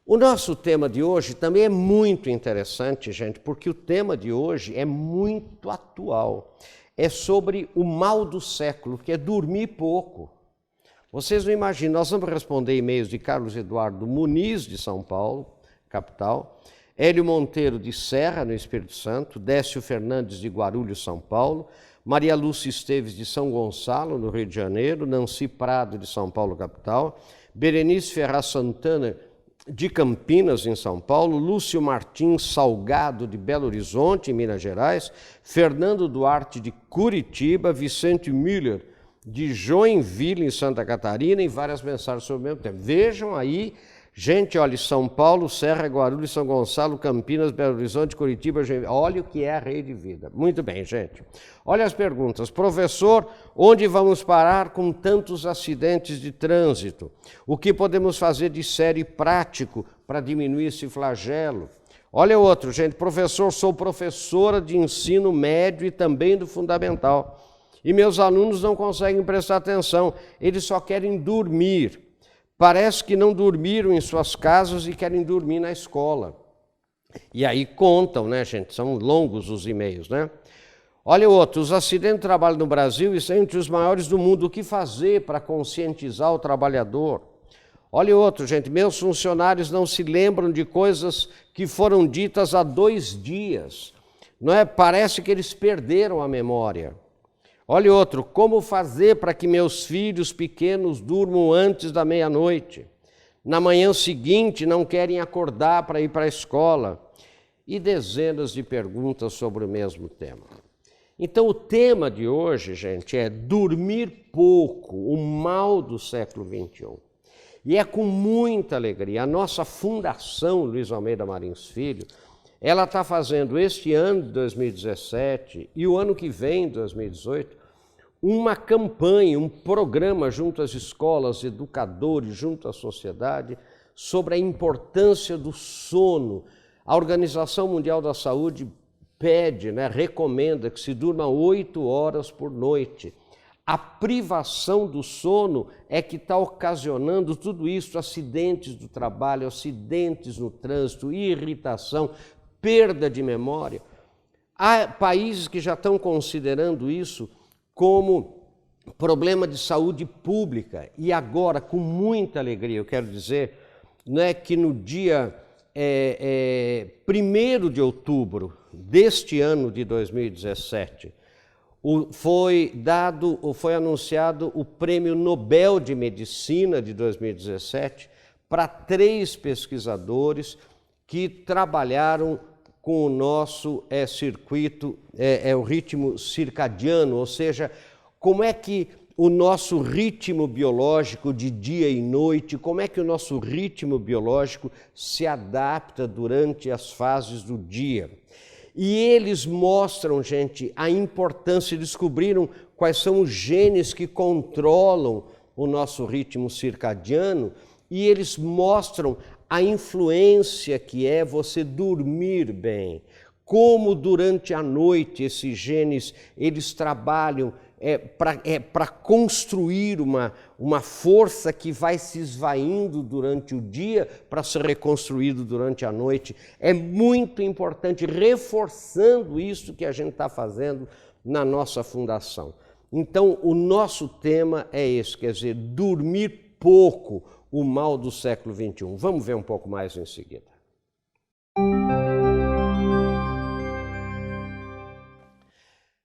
O nosso tema de hoje também é muito interessante, gente, porque o tema de hoje é muito atual. É sobre o mal do século, que é dormir pouco. Vocês não imaginam, nós vamos responder e-mails de Carlos Eduardo Muniz, de São Paulo, capital, Hélio Monteiro, de Serra, no Espírito Santo, Décio Fernandes, de Guarulhos, São Paulo, Maria Lúcia Esteves, de São Gonçalo, no Rio de Janeiro, Nancy Prado, de São Paulo, capital, Berenice Ferraz Santana, de Campinas, em São Paulo, Lúcio Martins Salgado, de Belo Horizonte, em Minas Gerais, Fernando Duarte, de Curitiba, Vicente Müller, de Joinville, em Santa Catarina, e várias mensagens sobre o mesmo tempo. Vejam aí, gente, olha, São Paulo, Serra, Guarulhos, São Gonçalo, Campinas, Belo Horizonte, Curitiba, Joinville. Olha o que é a Rede Vida. Muito bem, gente. Olha as perguntas. Professor, onde vamos parar com tantos acidentes de trânsito? O que podemos fazer de sério e prático para diminuir esse flagelo? Olha o outro, gente. Professor, sou professora de ensino médio e também do fundamental. E meus alunos não conseguem prestar atenção, eles só querem dormir. Parece que não dormiram em suas casas e querem dormir na escola. E aí contam, né, gente? São longos os e-mails, né? Olha o outro, os acidentes de trabalho no Brasil estão entre os maiores do mundo. O que fazer para conscientizar o trabalhador? Olha o outro, gente, meus funcionários não se lembram de coisas que foram ditas há 2 dias. Não é? Parece que eles perderam a memória. Olha outro, como fazer para que meus filhos pequenos durmam antes da meia-noite? Na manhã seguinte não querem acordar para ir para a escola. E dezenas de perguntas sobre o mesmo tema. Então o tema de hoje, gente, é dormir pouco, o mal do século XXI. E é com muita alegria. A nossa Fundação Luiz Almeida Marins Filho, ela está fazendo este ano de 2017 e o ano que vem, 2018, uma campanha, um programa junto às escolas, educadores, junto à sociedade, sobre a importância do sono. A Organização Mundial da Saúde pede, né, recomenda que se durma 8 horas por noite. A privação do sono é que está ocasionando tudo isso, acidentes do trabalho, acidentes no trânsito, irritação, perda de memória. Há países que já estão considerando isso como problema de saúde pública. E agora, com muita alegria, eu quero dizer, não é que no dia 1º de outubro deste ano de 2017, foi anunciado o Prêmio Nobel de Medicina de 2017 para 3 pesquisadores que trabalharam com o nosso circuito, o ritmo circadiano, ou seja, como é que o nosso ritmo biológico de dia e noite, como é que o nosso ritmo biológico se adapta durante as fases do dia. E eles mostram, gente, a importância, descobriram quais são os genes que controlam o nosso ritmo circadiano, e eles mostram a influência que é você dormir bem, como durante a noite esses genes eles trabalham para construir uma força que vai se esvaindo durante o dia para ser reconstruído durante a noite. É muito importante, reforçando isso que a gente está fazendo na nossa fundação. Então, o nosso tema é esse, quer dizer, dormir pouco, o mal do século XXI. Vamos ver um pouco mais em seguida.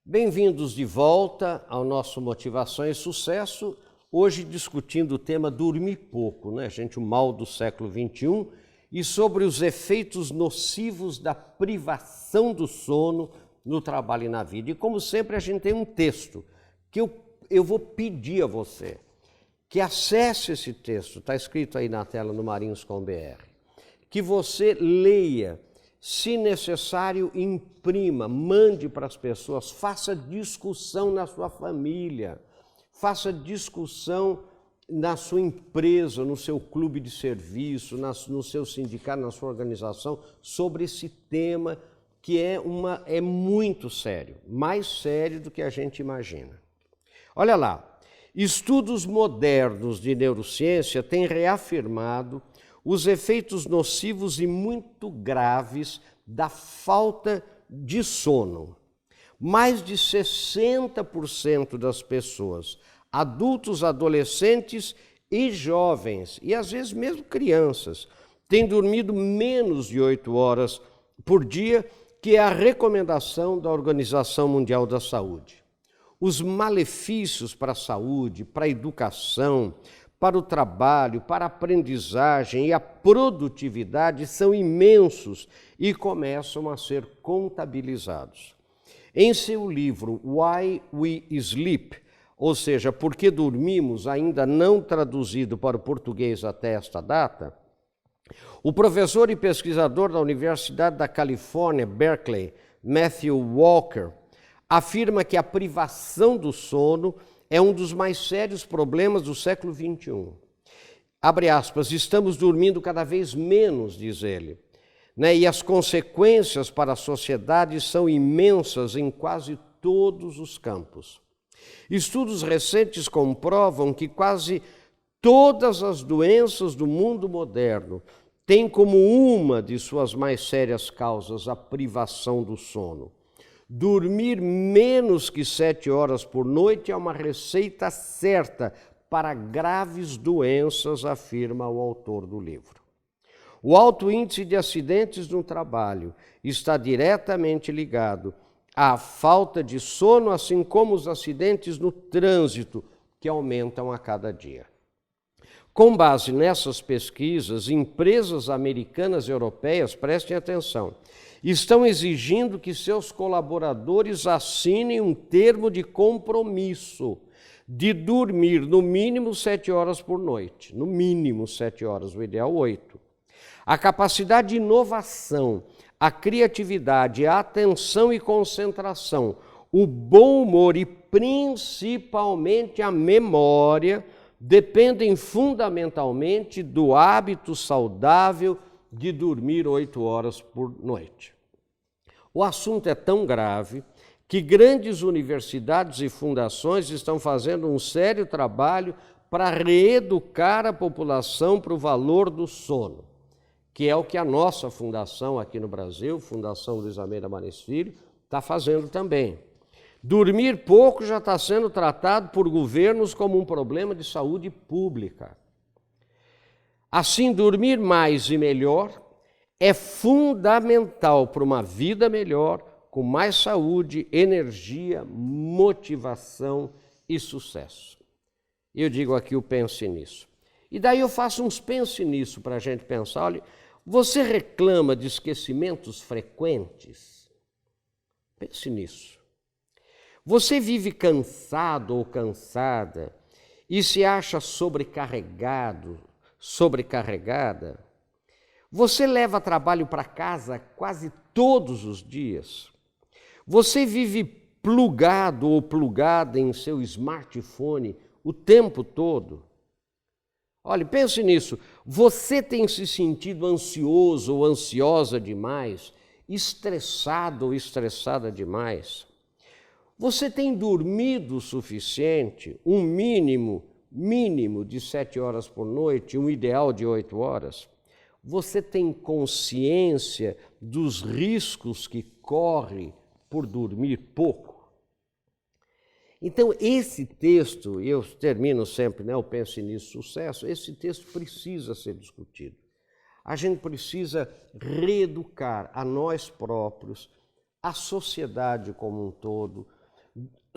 Bem-vindos de volta ao nosso Motivação e Sucesso, hoje discutindo o tema dormir pouco, né, gente? O mal do século XXI e sobre os efeitos nocivos da privação do sono no trabalho e na vida. E como sempre a gente tem um texto que eu vou pedir a você que acesse esse texto, está escrito aí na tela no Marins.com.br, que você leia, se necessário imprima, mande para as pessoas, faça discussão na sua família, faça discussão na sua empresa, no seu clube de serviço, no seu sindicato, na sua organização, sobre esse tema que é muito sério, mais sério do que a gente imagina. Olha lá, estudos modernos de neurociência têm reafirmado os efeitos nocivos e muito graves da falta de sono. Mais de 60% das pessoas, adultos, adolescentes e jovens, e às vezes mesmo crianças, têm dormido menos de 8 horas por dia, que é a recomendação da Organização Mundial da Saúde. Os malefícios para a saúde, para a educação, para o trabalho, para a aprendizagem e a produtividade são imensos e começam a ser contabilizados. Em seu livro Why We Sleep, ou seja, Por que Dormimos, ainda não traduzido para o português até esta data, o professor e pesquisador da Universidade da Califórnia, Berkeley, Matthew Walker, afirma que a privação do sono é um dos mais sérios problemas do século XXI. Abre aspas, estamos dormindo cada vez menos, diz ele, né? E as consequências para a sociedade são imensas em quase todos os campos. Estudos recentes comprovam que quase todas as doenças do mundo moderno têm como uma de suas mais sérias causas a privação do sono. Dormir menos que 7 horas por noite é uma receita certa para graves doenças, afirma o autor do livro. O alto índice de acidentes no trabalho está diretamente ligado à falta de sono, assim como os acidentes no trânsito, que aumentam a cada dia. Com base nessas pesquisas, empresas americanas e europeias, prestem atenção, estão exigindo que seus colaboradores assinem um termo de compromisso de dormir no mínimo 7 horas por noite, no mínimo 7 horas, o ideal 8. A capacidade de inovação, a criatividade, a atenção e concentração, o bom humor e principalmente a memória dependem fundamentalmente do hábito saudável de dormir 8 horas por noite. O assunto é tão grave que grandes universidades e fundações estão fazendo um sério trabalho para reeducar a população para o valor do sono, que é o que a nossa fundação aqui no Brasil, Fundação Luiz Almeida Maris Filho, está fazendo também. Dormir pouco já está sendo tratado por governos como um problema de saúde pública. Assim, dormir mais e melhor é fundamental para uma vida melhor, com mais saúde, energia, motivação e sucesso. Eu digo aqui o pense nisso. E daí eu faço uns pense nisso para a gente pensar. Olha, você reclama de esquecimentos frequentes? Pense nisso. Você vive cansado ou cansada e se acha sobrecarregado, sobrecarregada? Você leva trabalho para casa quase todos os dias? Você vive plugado ou plugada em seu smartphone o tempo todo? Olha, pense nisso. Você tem se sentido ansioso ou ansiosa demais? Estressado ou estressada demais? Você tem dormido o suficiente? Um mínimo de 7 horas por noite, um ideal de 8 horas? Você tem consciência dos riscos que corre por dormir pouco? Então, esse texto, e eu termino sempre, né, eu penso nisso, sucesso, esse texto precisa ser discutido. A gente precisa reeducar a nós próprios, a sociedade como um todo,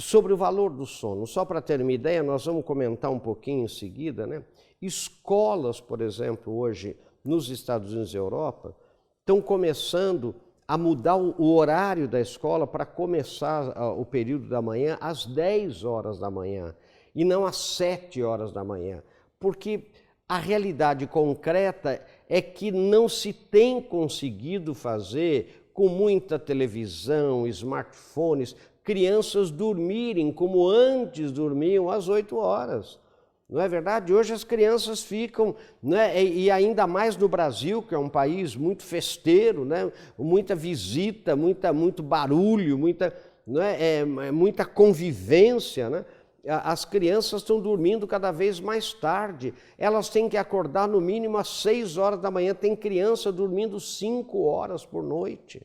sobre o valor do sono. Só para ter uma ideia, nós vamos comentar um pouquinho em seguida, né? Escolas, por exemplo, hoje nos Estados Unidos e Europa, estão começando a mudar o horário da escola para começar o período da manhã às 10 horas da manhã e não às 7 horas da manhã, porque a realidade concreta é que não se tem conseguido fazer com muita televisão, smartphones, crianças dormirem como antes dormiam às 8 horas. Não é verdade? Hoje as crianças ficam, né, e ainda mais no Brasil, que é um país muito festeiro, né, muita visita, muito barulho, muita convivência, né? As crianças estão dormindo cada vez mais tarde. Elas têm que acordar no mínimo às 6 horas da manhã. Tem criança dormindo 5 horas por noite.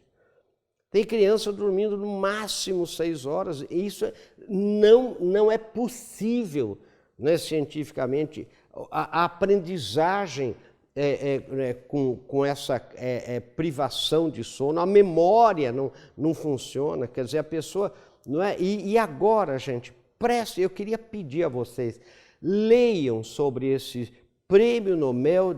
Tem criança dormindo no máximo 6 horas. Isso não é possível, né, cientificamente. A aprendizagem com essa privação de sono, a memória não funciona. Quer dizer, a pessoa... Não é? E agora, gente, eu queria pedir a vocês, leiam sobre esse Prêmio Nobel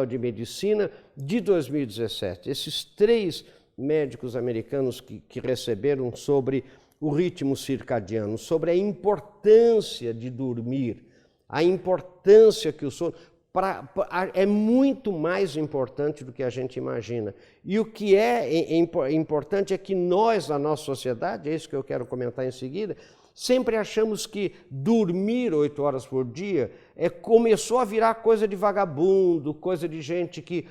de Medicina de 2017. Esses 3 médicos americanos que receberam sobre o ritmo circadiano, sobre a importância de dormir, a importância que o sono... é muito mais importante do que a gente imagina. E o que é importante é que nós, na nossa sociedade, é isso que eu quero comentar em seguida, sempre achamos que dormir 8 horas por dia começou a virar coisa de vagabundo, coisa de gente que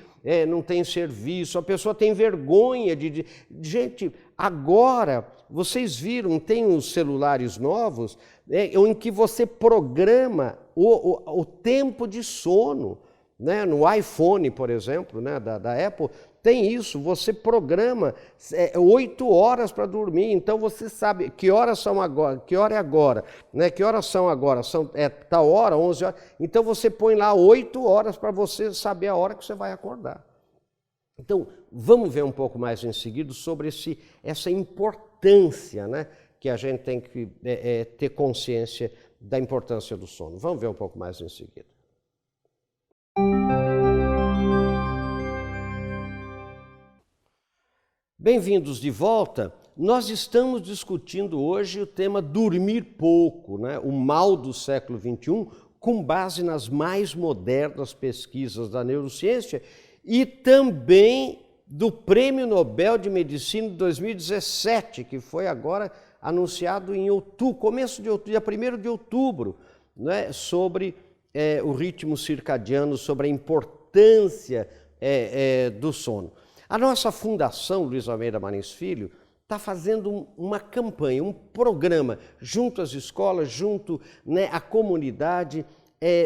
não tem serviço, a pessoa tem vergonha de... Gente, agora, vocês viram, tem os celulares novos, em que você programa o tempo de sono, né? No iPhone, por exemplo, né? da Apple, tem isso, você programa 8 horas para dormir, então você sabe que horas são agora, que hora é agora, né? Que horas são agora, tal hora, 11 horas, então você põe lá 8 horas para você saber a hora que você vai acordar. Então, vamos ver um pouco mais em seguida sobre essa importância, né? Que a gente tem que ter consciência da importância do sono. Vamos ver um pouco mais em seguida. Bem-vindos de volta. Nós estamos discutindo hoje o tema dormir pouco, né? O mal do século XXI, com base nas mais modernas pesquisas da neurociência e também do Prêmio Nobel de Medicina de 2017, que foi agora anunciado em outubro, começo de outubro, dia 1º de outubro, né, sobre o ritmo circadiano, sobre a importância do sono. A nossa fundação, Luiz Almeida Marins Filho, está fazendo uma campanha, um programa, junto às escolas, junto, né, à comunidade,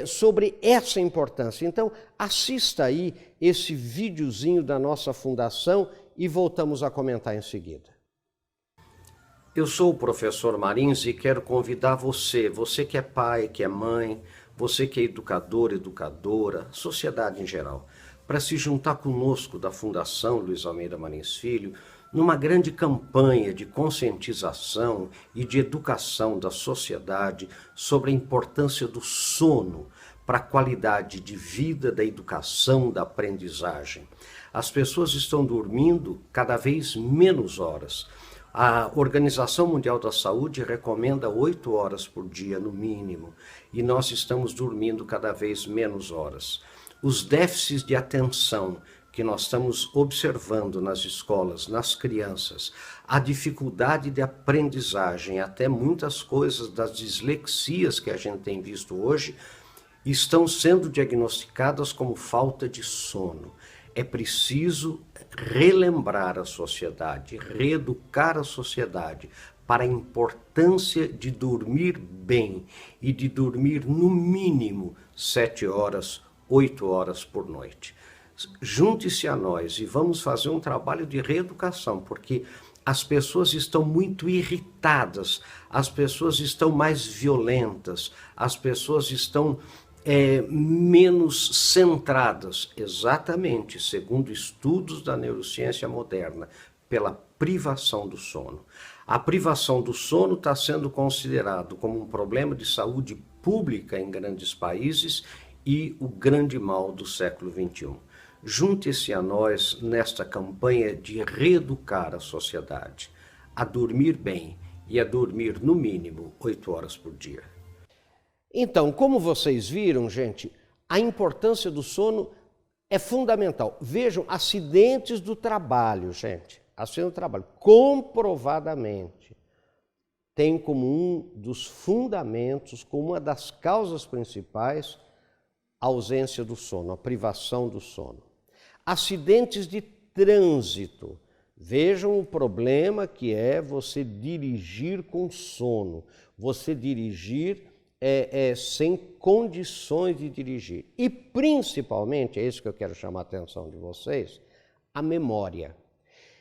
sobre essa importância. Então, assista aí esse videozinho da nossa fundação e voltamos a comentar em seguida. Eu sou o professor Marins e quero convidar você que é pai, que é mãe, você que é educador, educadora, sociedade em geral, para se juntar conosco da Fundação Luiz Almeida Marins Filho numa grande campanha de conscientização e de educação da sociedade sobre a importância do sono para a qualidade de vida, da educação, da aprendizagem. As pessoas estão dormindo cada vez menos horas. A Organização Mundial da Saúde recomenda 8 horas por dia no mínimo, e nós estamos dormindo cada vez menos horas. Os déficits de atenção que nós estamos observando nas escolas, nas crianças, a dificuldade de aprendizagem, até muitas coisas das dislexias que a gente tem visto hoje, estão sendo diagnosticadas como falta de sono. É preciso relembrar a sociedade, reeducar a sociedade para a importância de dormir bem e de dormir no mínimo 7 horas, 8 horas por noite. Junte-se a nós e vamos fazer um trabalho de reeducação, porque as pessoas estão muito irritadas, as pessoas estão mais violentas, as pessoas estão menos centradas, exatamente, segundo estudos da neurociência moderna, pela privação do sono. A privação do sono está sendo considerado como um problema de saúde pública em grandes países e o grande mal do século XXI. Junte-se a nós nesta campanha de reeducar a sociedade, a dormir bem e a dormir no mínimo 8 horas por dia. Então, como vocês viram, gente, a importância do sono é fundamental. Vejam, acidentes do trabalho, gente, acidentes do trabalho, comprovadamente, tem como um dos fundamentos, como uma das causas principais, a ausência do sono, a privação do sono. Acidentes de trânsito, Vejam o problema que é você dirigir com sono, você dirigir sem condições de dirigir. E principalmente, é isso que eu quero chamar a atenção de vocês, a memória.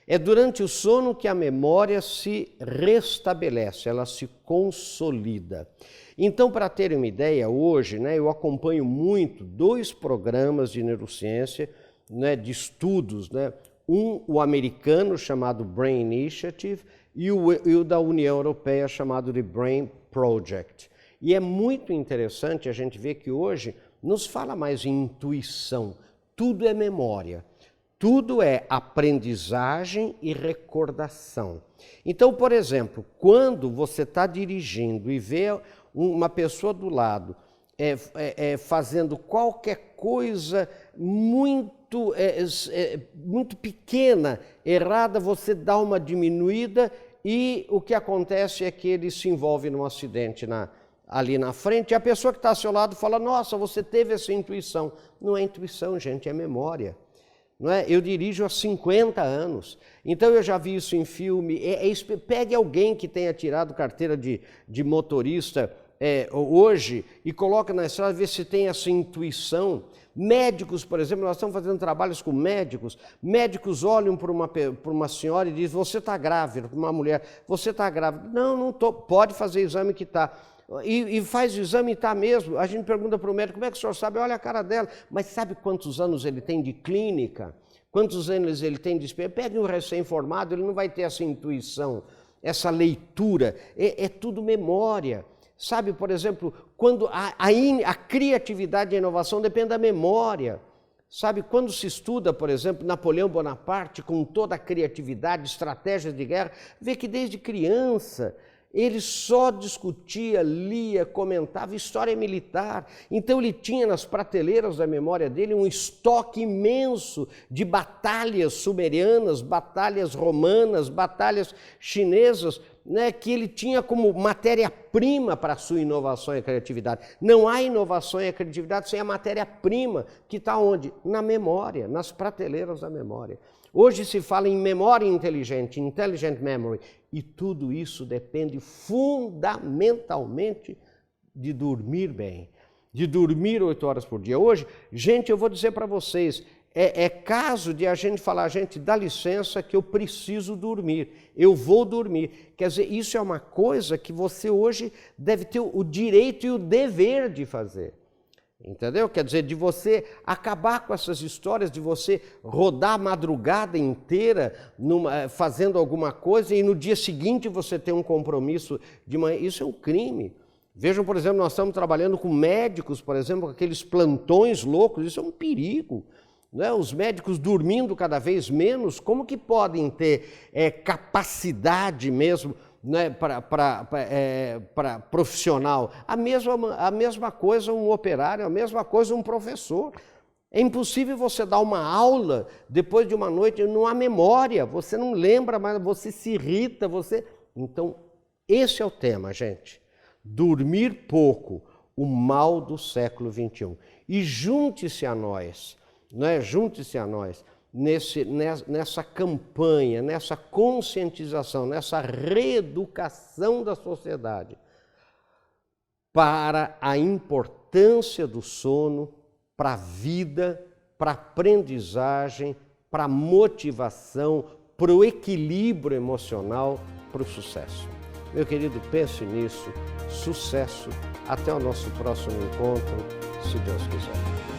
É durante o sono que a memória se restabelece, ela se consolida. Então, para terem uma ideia, hoje, eu acompanho muito 2 programas de neurociência, de estudos, o americano chamado Brain Initiative e o da União Europeia chamado The Brain Project. E é muito interessante a gente ver que hoje não se fala mais em intuição, tudo é memória. Tudo é aprendizagem e recordação. Então, por exemplo, quando você está dirigindo e vê uma pessoa do lado fazendo qualquer coisa muito pequena, errada, você dá uma diminuída e o que acontece é que ele se envolve num acidente ali na frente e a pessoa que está ao seu lado fala, nossa, você teve essa intuição. Não é intuição, gente, é memória. Eu dirijo há 50 anos, então eu já vi isso em filme. Pegue alguém que tenha tirado carteira de motorista hoje e coloque na estrada, vê se tem essa intuição. Médicos, por exemplo, nós estamos fazendo trabalhos com médicos. Médicos olham para uma senhora e dizem, você está grávida, para uma mulher, você está grávida. Não estou, pode fazer exame que está. E faz o exame e está mesmo. A gente pergunta para o médico, como é que o senhor sabe? Olha a cara dela. Mas sabe quantos anos ele tem de clínica? Quantos anos ele tem de experiência? Pegue um recém-formado, ele não vai ter essa intuição, essa leitura. É tudo memória. Sabe, por exemplo, quando a criatividade e a inovação dependem da memória. Sabe, quando se estuda, por exemplo, Napoleão Bonaparte, com toda a criatividade, estratégias de guerra, vê que desde criança ele só discutia, lia, comentava história militar. Então ele tinha nas prateleiras da memória dele um estoque imenso de batalhas sumerianas, batalhas romanas, batalhas chinesas, que ele tinha como matéria-prima para a sua inovação e criatividade. Não há inovação e criatividade sem a matéria-prima, que está onde? Na memória, nas prateleiras da memória. Hoje se fala em memória inteligente, intelligent memory, e tudo isso depende fundamentalmente de dormir bem, de dormir 8 horas por dia. Hoje, gente, eu vou dizer para vocês, é caso de a gente falar, gente, dá licença que eu preciso dormir, eu vou dormir. Quer dizer, isso é uma coisa que você hoje deve ter o direito e o dever de fazer. Entendeu? Quer dizer, de você acabar com essas histórias, de você rodar a madrugada inteira fazendo alguma coisa e no dia seguinte você ter um compromisso de manhã. Isso é um crime. Vejam, por exemplo, nós estamos trabalhando com médicos, por exemplo, com aqueles plantões loucos, isso é um perigo. Os médicos dormindo cada vez menos, como que podem ter capacidade mesmo para profissional? A mesma coisa um operário, a mesma coisa um professor. É impossível você dar uma aula depois de uma noite, não há memória, você não lembra mais, você se irrita, Então, esse é o tema, gente. Dormir pouco, o mal do século XXI. E junte-se a nós, junte-se a nós nessa campanha, nessa conscientização, nessa reeducação da sociedade para a importância do sono para a vida, para a aprendizagem, para a motivação, para o equilíbrio emocional, para o sucesso. Meu querido, pense nisso. Sucesso. Até o nosso próximo encontro, se Deus quiser.